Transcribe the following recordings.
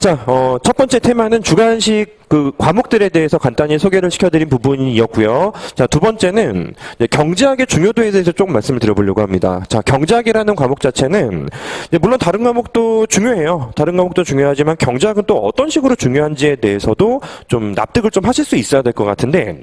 자, 첫 번째 테마는 주관식 그 과목들에 대해서 간단히 소개를 시켜드린 부분이었고요. 자, 두 번째는 이제 경제학의 중요도에 대해서 조금 말씀을 드려보려고 합니다. 자, 경제학이라는 과목 자체는 이제 물론 다른 과목도 중요해요. 다른 과목도 중요하지만 경제학은 또 어떤 식으로 중요한지에 대해서도 좀 납득을 좀 하실 수 있어야 될 것 같은데,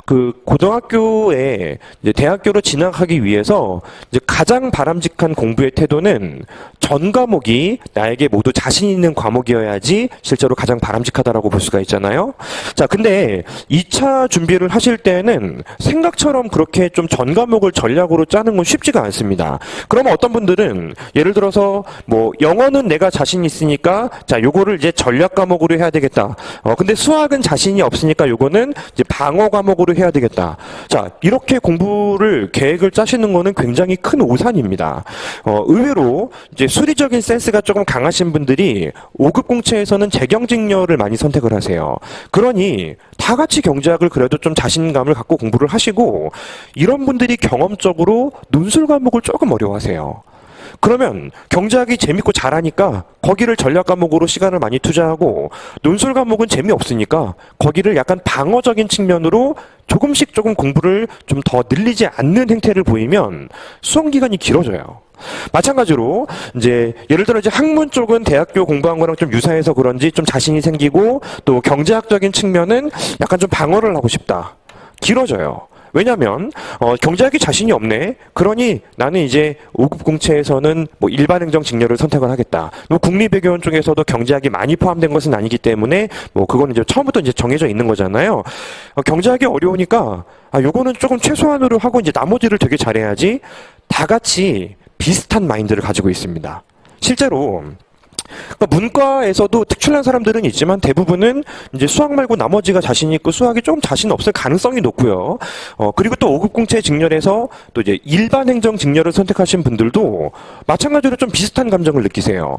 그 고등학교에 이제 대학교로 진학하기 위해서 이제 가장 바람직한 공부의 태도는 전 과목이 나에게 모두 자신 있는 과목이어야지 실제로 가장 바람직하다라고 볼 수가 있잖아요. 자, 근데 2차 준비를 하실 때는 생각처럼 그렇게 좀 전 과목을 전략으로 짜는 건 쉽지가 않습니다. 그러면 어떤 분들은 예를 들어서 뭐 영어는 내가 자신 있으니까 자, 요거를 이제 전략 과목으로 해야 되겠다. 근데 수학은 자신이 없으니까 요거는 이제 방어 과목으로 해야 되겠다. 자, 이렇게 공부를 계획을 짜시는 거는 굉장히 큰 오산입니다. 의외로 이제 수리적인 센스가 조금 강하신 분들이 5급 공채에서는 재경직렬을 많이 선택을 하세요. 그러니 다 같이 경제학을 그래도 좀 자신감을 갖고 공부를 하시고, 이런 분들이 경험적으로 논술 과목을 조금 어려워하세요. 그러면 경제학이 재밌고 잘하니까 거기를 전략 과목으로 시간을 많이 투자하고, 논술 과목은 재미없으니까 거기를 약간 방어적인 측면으로 조금씩 조금 공부를 좀 더 늘리지 않는 행태를 보이면 수험 기간이 길어져요. 마찬가지로 이제 예를 들어 이제 학문 쪽은 대학교 공부한 거랑 좀 유사해서 그런지 좀 자신이 생기고, 또 경제학적인 측면은 약간 좀 방어를 하고 싶다. 길어져요. 왜냐면 경제학이 자신이 없네. 그러니 나는 이제 5급 공채에서는 뭐 일반 행정 직렬을 선택을 하겠다. 뭐 국립외교원 쪽에서도 경제학이 많이 포함된 것은 아니기 때문에 뭐 그거는 이제 처음부터 이제 정해져 있는 거잖아요. 경제학이 어려우니까 요거는 조금 최소한으로 하고 이제 나머지를 되게 잘해야지. 다 같이 비슷한 마인드를 가지고 있습니다. 실제로 그러니까 문과에서도 특출난 사람들은 있지만 대부분은 이제 수학 말고 나머지가 자신 있고 수학이 조금 자신 없을 가능성이 높고요. 그리고 또 5급 공채 직렬에서 또 이제 일반 행정 직렬을 선택하신 분들도 마찬가지로 좀 비슷한 감정을 느끼세요.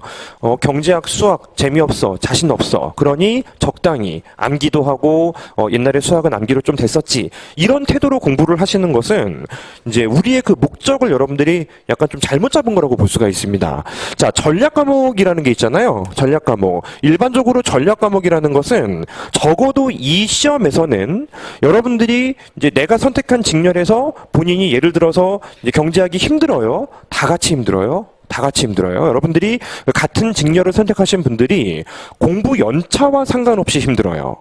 경제학, 수학 재미없어, 자신 없어. 그러니 적당히 암기도 하고 옛날에 수학은 암기로 좀 됐었지. 이런 태도로 공부를 하시는 것은 이제 우리의 그 목적을 여러분들이 약간 좀 잘못 잡은 거라고 볼 수가 있습니다. 자, 전략 과목이라는 게 있잖아요. 전략 과목. 일반적으로 전략 과목이라는 것은 적어도 이 시험에서는 여러분들이 이제 내가 선택한 직렬에서 본인이 예를 들어서 이제 경제하기 힘들어요. 다 같이 힘들어요. 다 같이 힘들어요. 여러분들이 같은 직렬을 선택하신 분들이 공부 연차와 상관없이 힘들어요.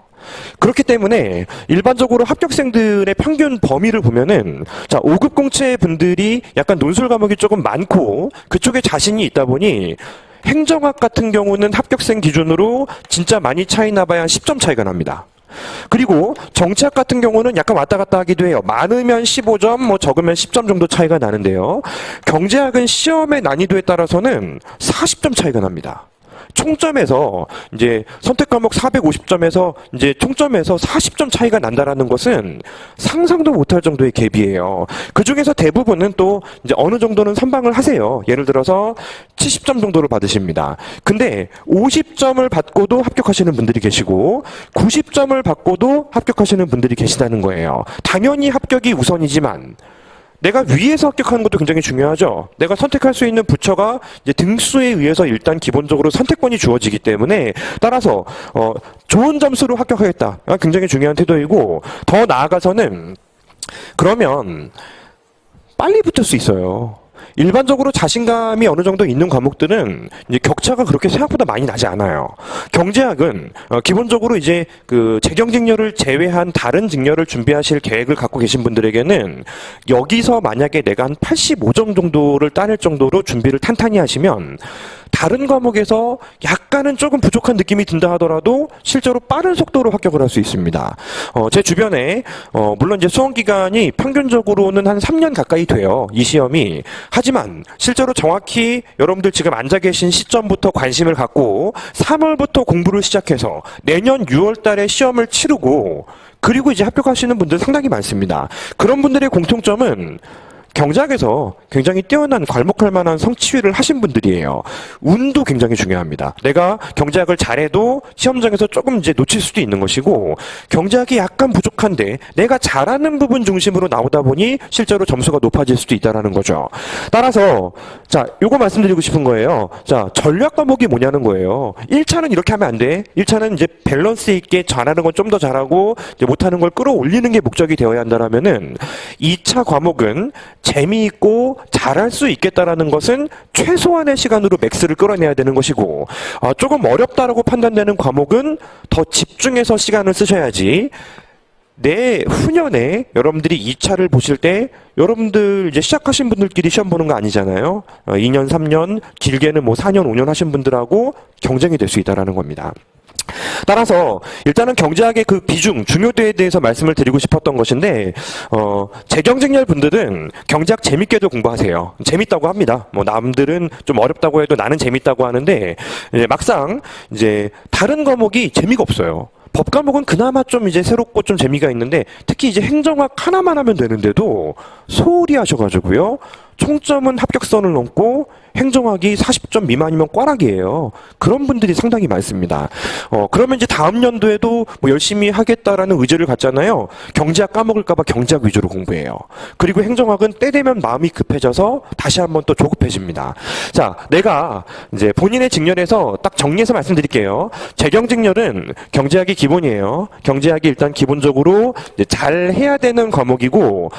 그렇기 때문에 일반적으로 합격생들의 평균 범위를 보면은 자, 5급 공채 분들이 약간 논술 과목이 조금 많고 그쪽에 자신이 있다 보니 행정학 같은 경우는 합격생 기준으로 진짜 많이 차이 나봐야 한 10점 차이가 납니다. 그리고 정치학 같은 경우는 약간 왔다 갔다 하기도 해요. 많으면 15점, 뭐 적으면 10점 정도 차이가 나는데요. 경제학은 시험의 난이도에 따라서는 40점 차이가 납니다. 총점에서 이제 선택 과목 450점에서 이제 총점에서 40점 차이가 난다라는 것은 상상도 못할 정도의 갭이에요. 그 중에서 대부분은 또 이제 어느 정도는 선방을 하세요. 예를 들어서 70점 정도를 받으십니다. 근데 50점을 받고도 합격하시는 분들이 계시고 90점을 받고도 합격하시는 분들이 계시다는 거예요. 당연히 합격이 우선이지만 내가 위에서 합격하는 것도 굉장히 중요하죠. 내가 선택할 수 있는 부처가 이제 등수에 의해서 일단 기본적으로 선택권이 주어지기 때문에 따라서 좋은 점수로 합격하겠다. 굉장히 중요한 태도이고, 더 나아가서는 그러면 빨리 붙을 수 있어요. 일반적으로 자신감이 어느 정도 있는 과목들은 이제 격차가 그렇게 생각보다 많이 나지 않아요. 경제학은 기본적으로 이제 그 재경직렬을 제외한 다른 직렬을 준비하실 계획을 갖고 계신 분들에게는 여기서 만약에 내가 한 85점 정도를 따낼 정도로 준비를 탄탄히 하시면 다른 과목에서 약간은 조금 부족한 느낌이 든다 하더라도 실제로 빠른 속도로 합격을 할 수 있습니다. 제 주변에 물론 이제 수험 기간이 평균적으로는 한 3년 가까이 돼요. 이 시험이. 하지만 실제로 정확히 여러분들 지금 앉아 계신 시점부터 관심을 갖고 3월부터 공부를 시작해서 내년 6월 달에 시험을 치르고 그리고 이제 합격하시는 분들 상당히 많습니다. 그런 분들의 공통점은 경작에서 굉장히 뛰어난 괄목할 만한 성취를 하신 분들이에요. 운도 굉장히 중요합니다. 내가 경작을 잘해도 시험장에서 조금 이제 놓칠 수도 있는 것이고, 경작이 약간 부족한데 내가 잘하는 부분 중심으로 나오다 보니 실제로 점수가 높아질 수도 있다라는 거죠. 따라서 자, 요거 말씀드리고 싶은 거예요. 자, 전략 과목이 뭐냐는 거예요. 1차는 이렇게 하면 안 돼. 1차는 이제 밸런스 있게 잘하는 건 좀 더 잘하고 이제 못하는 걸 끌어올리는 게 목적이 되어야 한다라면은 2차 과목은 재미있고 잘할 수 있겠다라는 것은 최소한의 시간으로 맥스를 끌어내야 되는 것이고, 조금 어렵다라고 판단되는 과목은 더 집중해서 시간을 쓰셔야지. 내후년에 여러분들이 2차를 보실 때 여러분들 이제 시작하신 분들끼리 시험 보는 거 아니잖아요. 2년, 3년, 길게는 뭐 4년, 5년 하신 분들하고 경쟁이 될 수 있다라는 겁니다. 따라서 일단은 경제학의 그 비중, 중요도에 대해서 말씀을 드리고 싶었던 것인데, 재경쟁률 분들은 경제학 재밌게도 공부하세요. 재밌다고 합니다. 뭐 남들은 좀 어렵다고 해도 나는 재밌다고 하는데, 이제 막상 이제 다른 과목이 재미가 없어요. 법 과목은 그나마 좀 이제 새롭고 좀 재미가 있는데, 특히 이제 행정학 하나만 하면 되는데도 소홀히 하셔가지고요. 총점은 합격선을 넘고 행정학이 40점 미만이면 꽈락이에요. 그런 분들이 상당히 많습니다. 그러면 이제 다음 연도에도 뭐 열심히 하겠다라는 의지를 갖잖아요. 경제학 까먹을까봐 경제학 위주로 공부해요. 그리고 행정학은 때 되면 마음이 급해져서 다시 한번 또 조급해집니다. 자, 내가 이제 본인의 직렬에서 딱 정리해서 말씀드릴게요. 재경직렬은 경제학이 기본이에요. 경제학이 일단 기본적으로 이제 잘 해야 되는 과목이고,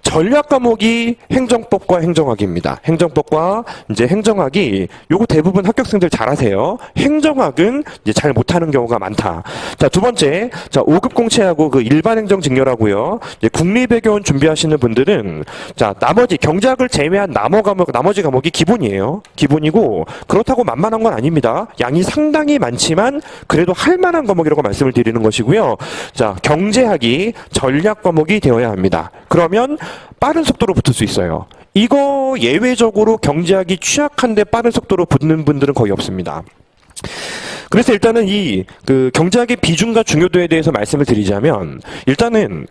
전략 과목이 행정법과 행정학입니다. 행정법과 이제 행정학이 요거 대부분 합격생들 잘하세요. 행정학은 이제 잘 못하는 경우가 많다. 자, 두 번째, 자 5급 공채하고 그 일반 행정 직렬하고요. 이제 국립외교원 준비하시는 분들은 자 나머지 경제학을 제외한 나머지 과목이 기본이에요. 기본이고 그렇다고 만만한 건 아닙니다. 양이 상당히 많지만 그래도 할 만한 과목이라고 말씀을 드리는 것이고요. 자 경제학이 전략 과목이 되어야 합니다. 그러면 빠른 속도로 붙을 수 있어요. 이거 예외적으로 경제학이 취약한데 빠른 속도로 붙는 분들은 거의 없습니다. 그래서 일단은 이 경제학의 비중과 중요도에 대해서 말씀을 드리자면, 일단은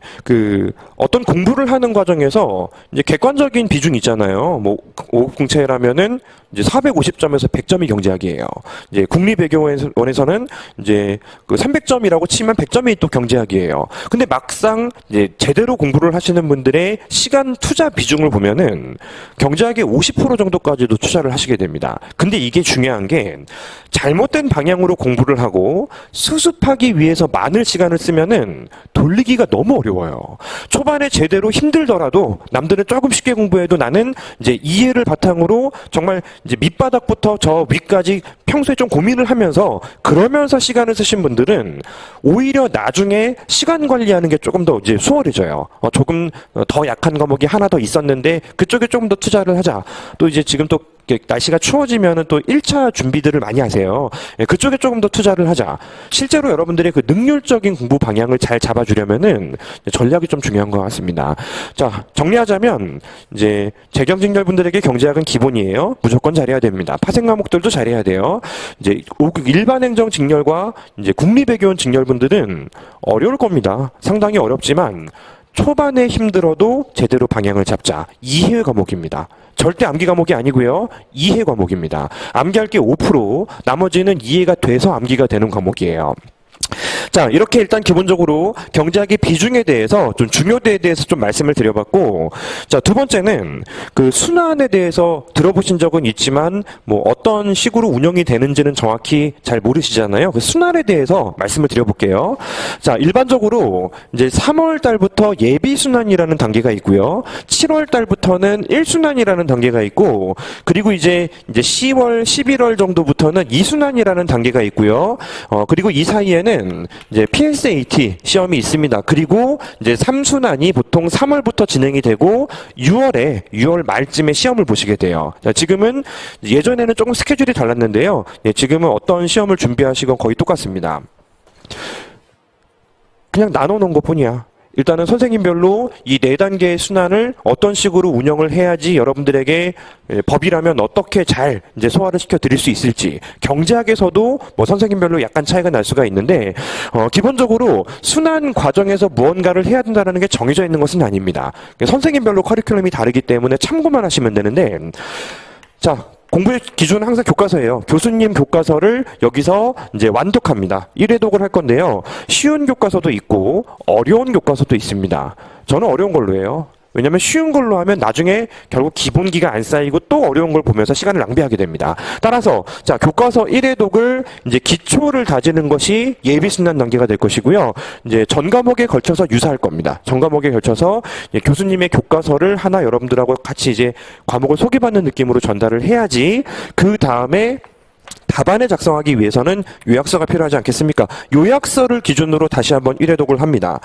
어떤 공부를 하는 과정에서 이제 객관적인 비중이 있잖아요. 뭐 5급 공채라면은 이제 450점에서 100점이 경제학이에요. 이제 국립외교원에서는 이제 300점이라고 치면 100점이 또 경제학이에요. 근데 막상 이제 제대로 공부를 하시는 분들의 시간 투자 비중을 보면은 경제학의 50% 정도까지도 투자를 하시게 됩니다. 근데 이게 중요한 게 잘못된 방향으로 공부를 하고 수습하기 위해서 많은 시간을 쓰면은 돌리기가 너무 어려워요. 초반에 제대로 힘들더라도 남들은 조금 쉽게 공부해도 나는 이제 이해를 바탕으로 정말 이제 밑바닥부터 저 위까지 평소에 좀 고민을 하면서 그러면서 시간을 쓰신 분들은 오히려 나중에 시간 관리하는 게 조금 더 이제 수월해져요. 조금 더 약한 과목이 하나 더 있었는데 그쪽에 조금 더 투자를 하자. 또 이제 지금 또 날씨가 추워지면은 또 1차 준비들을 많이 하세요. 그쪽에 조금 더 투자를 하자. 실제로 여러분들의 그 능률적인 공부 방향을 잘 잡아주려면은 전략이 좀 중요한 것 같습니다. 자, 정리하자면 이제 재경직렬 분들에게 경제학은 기본이에요. 무조건 잘해야 됩니다. 파생 과목들도 잘해야 돼요. 이제 일반 행정 직렬과 이제 국립외교원 직렬 분들은 어려울 겁니다. 상당히 어렵지만 초반에 힘들어도 제대로 방향을 잡자. 이해 과목입니다. 절대 암기 과목이 아니고요. 이해 과목입니다. 암기할 게 5%, 나머지는 이해가 돼서 암기가 되는 과목이에요. 자, 이렇게 일단 기본적으로 경제학의 비중에 대해서 좀 중요도에 대해서 좀 말씀을 드려봤고, 자, 두 번째는 순환에 대해서 들어보신 적은 있지만 뭐 어떤 식으로 운영이 되는지는 정확히 잘 모르시잖아요. 순환에 대해서 말씀을 드려볼게요. 자, 일반적으로 이제 3월 달부터 예비 순환이라는 단계가 있고요. 7월 달부터는 1순환이라는 단계가 있고, 그리고 이제 10월, 11월 정도부터는 2순환이라는 단계가 있고요. 그리고 이 사이에는 이제 PSAT 시험이 있습니다. 그리고 이제 3순환이 보통 3월부터 진행이 되고 6월 말쯤에 시험을 보시게 돼요. 자, 지금은 예전에는 조금 스케줄이 달랐는데요. 지금은 어떤 시험을 준비하시건 거의 똑같습니다. 그냥 나눠 놓은 것 뿐이야. 일단은 선생님별로 이 4단계의 순환을 어떤 식으로 운영을 해야지 여러분들에게 법이라면 어떻게 잘 이제 소화를 시켜 드릴 수 있을지, 경제학에서도 뭐 선생님별로 약간 차이가 날 수가 있는데, 기본적으로 순환 과정에서 무언가를 해야 된다는 게 정해져 있는 것은 아닙니다. 선생님별로 커리큘럼이 다르기 때문에 참고만 하시면 되는데, 자, 공부의 기준은 항상 교과서예요. 교수님 교과서를 여기서 이제 완독합니다. 1회독을 할 건데요. 쉬운 교과서도 있고 어려운 교과서도 있습니다. 저는 어려운 걸로 해요. 왜냐면 쉬운 걸로 하면 나중에 결국 기본기가 안 쌓이고 또 어려운 걸 보면서 시간을 낭비하게 됩니다. 따라서 자, 교과서 1회독을 이제 기초를 다지는 것이 예비순환 단계가 될 것이고요. 이제 전 과목에 걸쳐서 유사할 겁니다. 전 과목에 걸쳐서 교수님의 교과서를 하나 여러분들하고 같이 이제 과목을 소개받는 느낌으로 전달을 해야지 그 다음에 답안을 작성하기 위해서는 요약서가 필요하지 않겠습니까? 요약서를 기준으로 다시 한번 1회독을 합니다.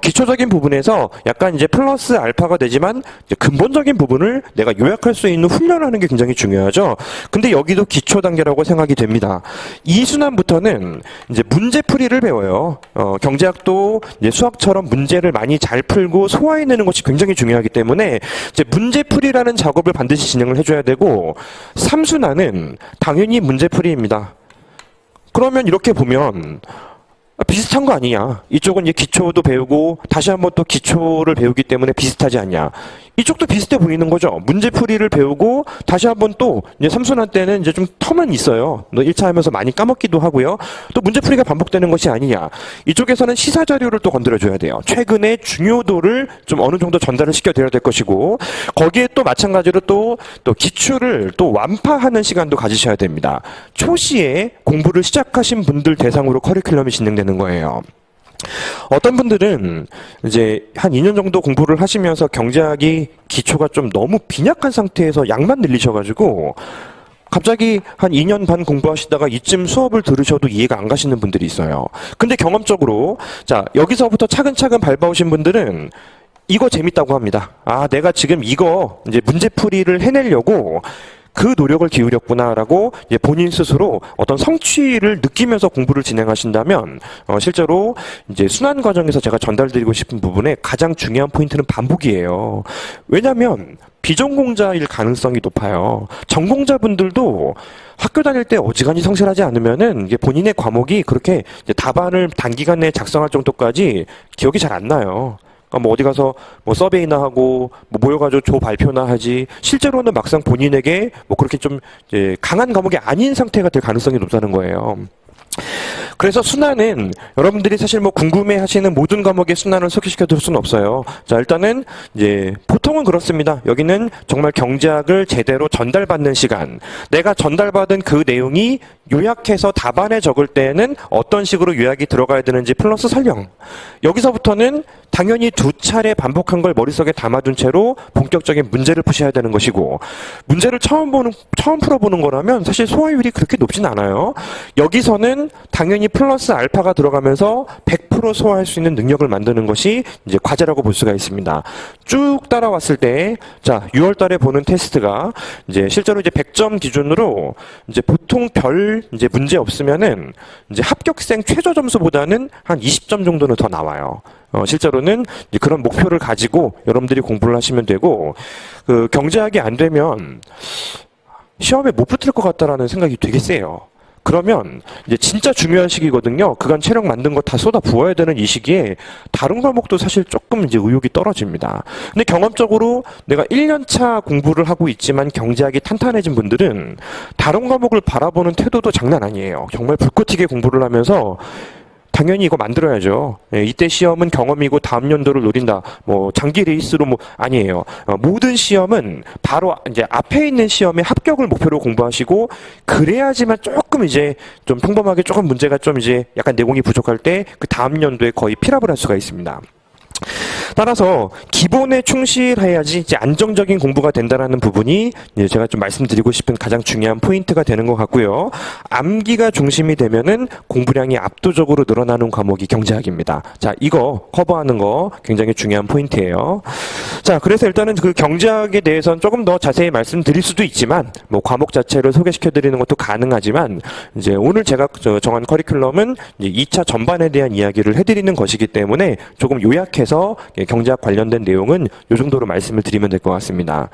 기초적인 부분에서 약간 이제 플러스 알파가 되지만 이제 근본적인 부분을 내가 요약할 수 있는 훈련을 하는 게 굉장히 중요하죠. 근데 여기도 기초 단계라고 생각이 됩니다. 이 순환부터는 이제 문제풀이를 배워요. 경제학도 이제 수학처럼 문제를 많이 잘 풀고 소화해내는 것이 굉장히 중요하기 때문에 이제 문제풀이라는 작업을 반드시 진행을 해줘야 되고, 3순환은 당연히 문제풀이입니다. 그러면 이렇게 보면 비슷한 거 아니냐. 이쪽은 이제 기초도 배우고 다시 한번 또 기초를 배우기 때문에 비슷하지 않냐. 이쪽도 비슷해 보이는 거죠. 문제풀이를 배우고 다시 한번 또 이제 3순환 때는 이제 좀 텀은 있어요. 1차 하면서 많이 까먹기도 하고요. 또 문제풀이가 반복되는 것이 아니냐. 이쪽에서는 시사 자료를 또 건드려줘야 돼요. 최근의 중요도를 좀 어느 정도 전달을 시켜드려야 될 것이고, 거기에 또 마찬가지로 또 기출을 또 완파하는 시간도 가지셔야 됩니다. 초시에 공부를 시작하신 분들 대상으로 커리큘럼이 진행되는 거예요. 어떤 분들은 이제 한 2년 정도 공부를 하시면서 경제학이 기초가 좀 너무 빈약한 상태에서 약만 늘리셔가지고 갑자기 한 2년 반 공부하시다가 이쯤 수업을 들으셔도 이해가 안 가시는 분들이 있어요. 근데 경험적으로 자, 여기서부터 차근차근 밟아오신 분들은 이거 재밌다고 합니다. 아, 내가 지금 이거 이제 문제풀이를 해내려고 그 노력을 기울였구나라고 이제 본인 스스로 어떤 성취를 느끼면서 공부를 진행하신다면 실제로 이제 순환 과정에서 제가 전달드리고 싶은 부분에 가장 중요한 포인트는 반복이에요. 왜냐하면 비전공자일 가능성이 높아요. 전공자분들도 학교 다닐 때 어지간히 성실하지 않으면은 이게 본인의 과목이 그렇게 이제 답안을 단기간 내에 작성할 정도까지 기억이 잘 안 나요. 뭐 어디 가서 뭐 서베이나 하고 뭐 모여가지고 조 발표나 하지, 실제로는 막상 본인에게 뭐 그렇게 좀 이제 강한 과목이 아닌 상태가 될 가능성이 높다는 거예요. 그래서 순환은 여러분들이 사실 뭐 궁금해하시는 모든 과목의 순환을 소개시켜드릴 수는 없어요. 자, 일단은 이제 보통은 그렇습니다. 여기는 정말 경제학을 제대로 전달받는 시간, 내가 전달받은 그 내용이 요약해서 답안에 적을 때에는 어떤 식으로 요약이 들어가야 되는지 플러스 설명. 여기서부터는 당연히 2차례 반복한 걸 머릿속에 담아둔 채로 본격적인 문제를 푸셔야 되는 것이고, 문제를 처음 풀어보는 거라면 사실 소화율이 그렇게 높진 않아요. 여기서는 당연히 플러스 알파가 들어가면서 100% 소화할 수 있는 능력을 만드는 것이 이제 과제라고 볼 수가 있습니다. 쭉 따라왔을 때, 자, 6월 달에 보는 테스트가 이제 실제로 이제 100점 기준으로 이제 보통 별 이제 문제 없으면은 이제 합격생 최저 점수보다는 한 20점 정도는 더 나와요. 실제로는 그런 목표를 가지고 여러분들이 공부를 하시면 되고, 그 경제학이 안 되면 시험에 못 붙을 것 같다라는 생각이 되게 세요. 그러면 이제 진짜 중요한 시기거든요. 그간 체력 만든 거 다 쏟아 부어야 되는 이 시기에 다른 과목도 사실 조금 이제 의욕이 떨어집니다. 근데 경험적으로 내가 1년차 공부를 하고 있지만 경제학이 탄탄해진 분들은 다른 과목을 바라보는 태도도 장난 아니에요. 정말 불꽃 튀게 공부를 하면서 당연히 이거 만들어야죠. 예, 이때 시험은 경험이고 다음 연도를 노린다. 뭐 장기 레이스로 뭐 아니에요. 모든 시험은 바로 이제 앞에 있는 시험에 합격을 목표로 공부하시고, 그래야지만 조금 이제 좀 평범하게 조금 문제가 좀 이제 약간 내공이 부족할 때 그 다음 연도에 거의 필압을 할 수가 있습니다. 따라서 기본에 충실해야지 이제 안정적인 공부가 된다라는 부분이 이제 제가 좀 말씀드리고 싶은 가장 중요한 포인트가 되는 것 같고요. 암기가 중심이 되면은 공부량이 압도적으로 늘어나는 과목이 경제학입니다. 자, 이거 커버하는 거 굉장히 중요한 포인트예요. 자, 그래서 일단은 그 경제학에 대해서는 조금 더 자세히 말씀드릴 수도 있지만, 뭐 과목 자체를 소개시켜 드리는 것도 가능하지만, 이제 오늘 제가 정한 커리큘럼은 이제 2차 전반에 대한 이야기를 해드리는 것이기 때문에 조금 요약해서 경제학 관련된 내용은 요 정도로 말씀을 드리면 될 것 같습니다.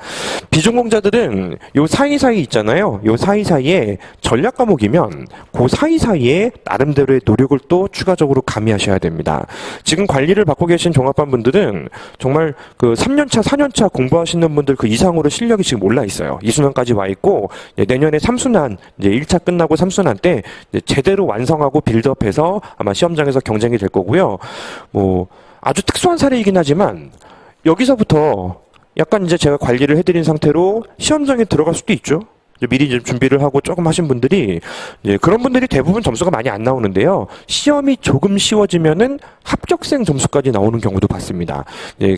비전공자들은 요 사이사이 있잖아요. 요 사이사이에 전략 과목이면 그 사이사이에 나름대로의 노력을 또 추가적으로 가미하셔야 됩니다. 지금 관리를 받고 계신 종합반 분들은 정말 그 3년차, 4년차 공부하시는 분들 그 이상으로 실력이 지금 올라 있어요. 2순환까지 와 있고, 내년에 3순환, 이제 1차 끝나고 3순환 때 이제 제대로 완성하고 빌드업해서 아마 시험장에서 경쟁이 될 거고요. 뭐 아주 특수한 사례이긴 하지만 여기서부터 약간 이제 제가 관리를 해드린 상태로 시험장에 들어갈 수도 있죠. 미리 이제 준비를 하고 조금 하신 분들이, 그런 분들이 대부분 점수가 많이 안 나오는데요. 시험이 조금 쉬워지면은 합격생 점수까지 나오는 경우도 봤습니다.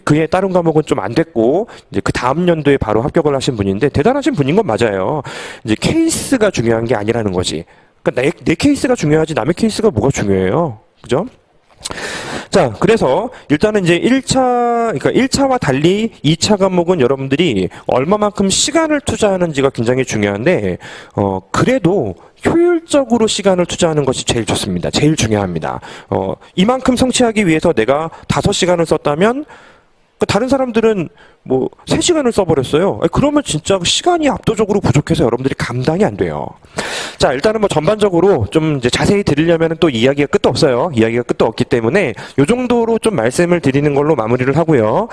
그에 다른 과목은 좀 안 됐고, 이제 그 다음 연도에 바로 합격을 하신 분인데, 대단하신 분인 건 맞아요. 이제 케이스가 중요한 게 아니라는 거지. 그러니까 내 케이스가 중요하지 남의 케이스가 뭐가 중요해요. 그죠? 자, 그래서 일단은 이제 1차와 달리 2차 과목은 여러분들이 얼마만큼 시간을 투자하는지가 굉장히 중요한데, 그래도 효율적으로 시간을 투자하는 것이 제일 좋습니다. 제일 중요합니다. 이만큼 성취하기 위해서 내가 5시간을 썼다면, 다른 사람들은 뭐 3시간을 써버렸어요. 그러면 진짜 시간이 압도적으로 부족해서 여러분들이 감당이 안 돼요. 자, 일단은 뭐 전반적으로 좀 이제 자세히 드리려면 또 이야기가 끝도 없어요. 이야기가 끝도 없기 때문에 이 정도로 좀 말씀을 드리는 걸로 마무리를 하고요.